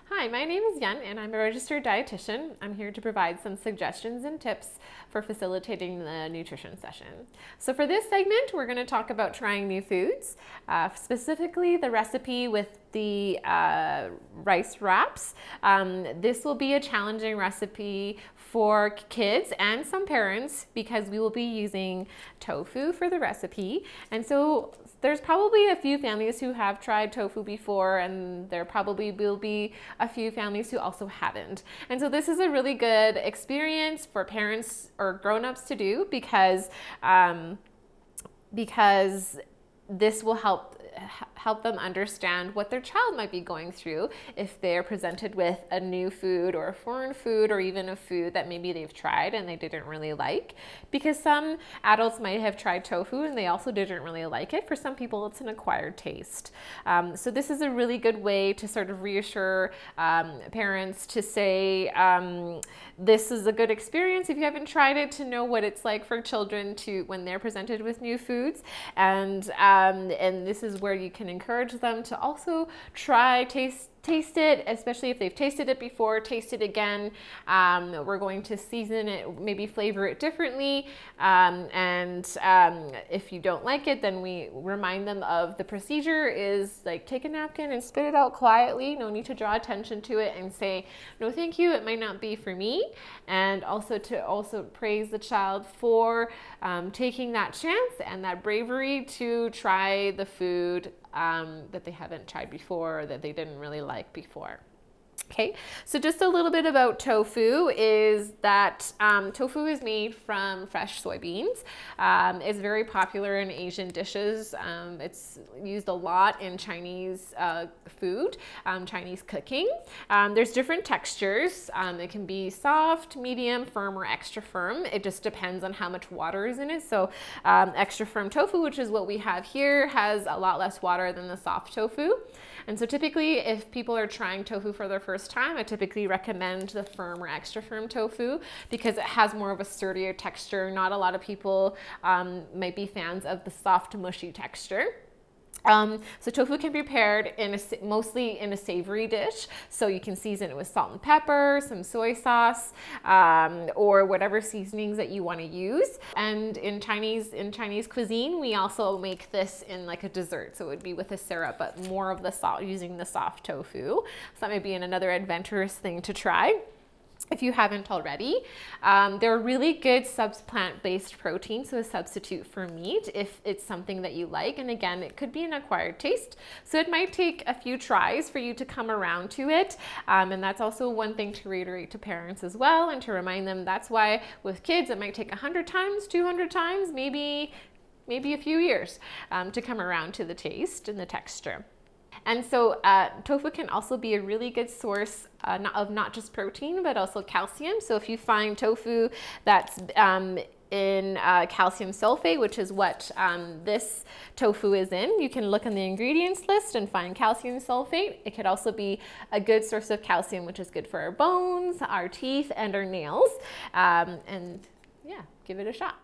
Hi, my name is Yen and I'm a registered dietitian. I'm here to provide some suggestions and tips for facilitating the nutrition session. So for this segment, we're going to talk about trying new foods, specifically the recipe with the rice wraps. This will be a challenging recipe for kids and some parents because we will be using tofu for the recipe. And so there's probably a few families who have tried tofu before, and there probably will be a few families who also haven't. And so this is a really good experience for parents or grown-ups to do because this will help them understand what their child might be going through if they're presented with a new food or a foreign food or even a food that maybe they've tried and they didn't really like. Because some adults might have tried tofu and they also didn't really like it. For some people, it's an acquired taste. So this is a really good way to sort of reassure parents to say, this is a good experience if you haven't tried it, to know what it's like for children to when they're presented with new foods. And this is where you can encourage them to also try, taste it, especially if they've tasted it before, taste it again. We're going to season it, maybe flavor it differently. If you don't like it, then we remind them of the procedure is like take a napkin and spit it out quietly. No need to draw attention to it and say, no, thank you, it might not be for me. And also to praise the child for taking that chance and that bravery to try the food that they haven't tried before or that they didn't really like before. Okay, so just a little bit about tofu is that tofu is made from fresh soybeans. It's very popular in Asian dishes. It's used a lot in Chinese food, Chinese cooking. There's different textures. It can be soft, medium, firm, or extra firm. It just depends on how much water is in it. So extra firm tofu, which is what we have here, has a lot less water than the soft tofu. And so typically if people are trying tofu for their first time, I typically recommend the firm or extra firm tofu because it has more of a sturdier texture. Not a lot of people might be fans of the soft, mushy texture. So tofu can be prepared mostly in a savory dish. So you can season it with salt and pepper, some soy sauce, or whatever seasonings that you want to use. And in Chinese cuisine, we also make this in like a dessert. So it would be with a syrup, but more of the salt using the soft tofu. So that might be another adventurous thing to try if you haven't already. They're really good plant-based protein, so a substitute for meat if it's something that you like. And again, it could be an acquired taste, so it might take a few tries for you to come around to it. And that's also one thing to reiterate to parents as well, and to remind them that's why with kids it might take 100 times, 200 times, maybe a few years to come around to the taste and the texture. And so tofu can also be a really good source of not just protein, but also calcium. So if you find tofu that's in calcium sulfate, which is what this tofu is in, you can look on the ingredients list and find calcium sulfate. It could also be a good source of calcium, which is good for our bones, our teeth, and our nails. And yeah, give it a shot.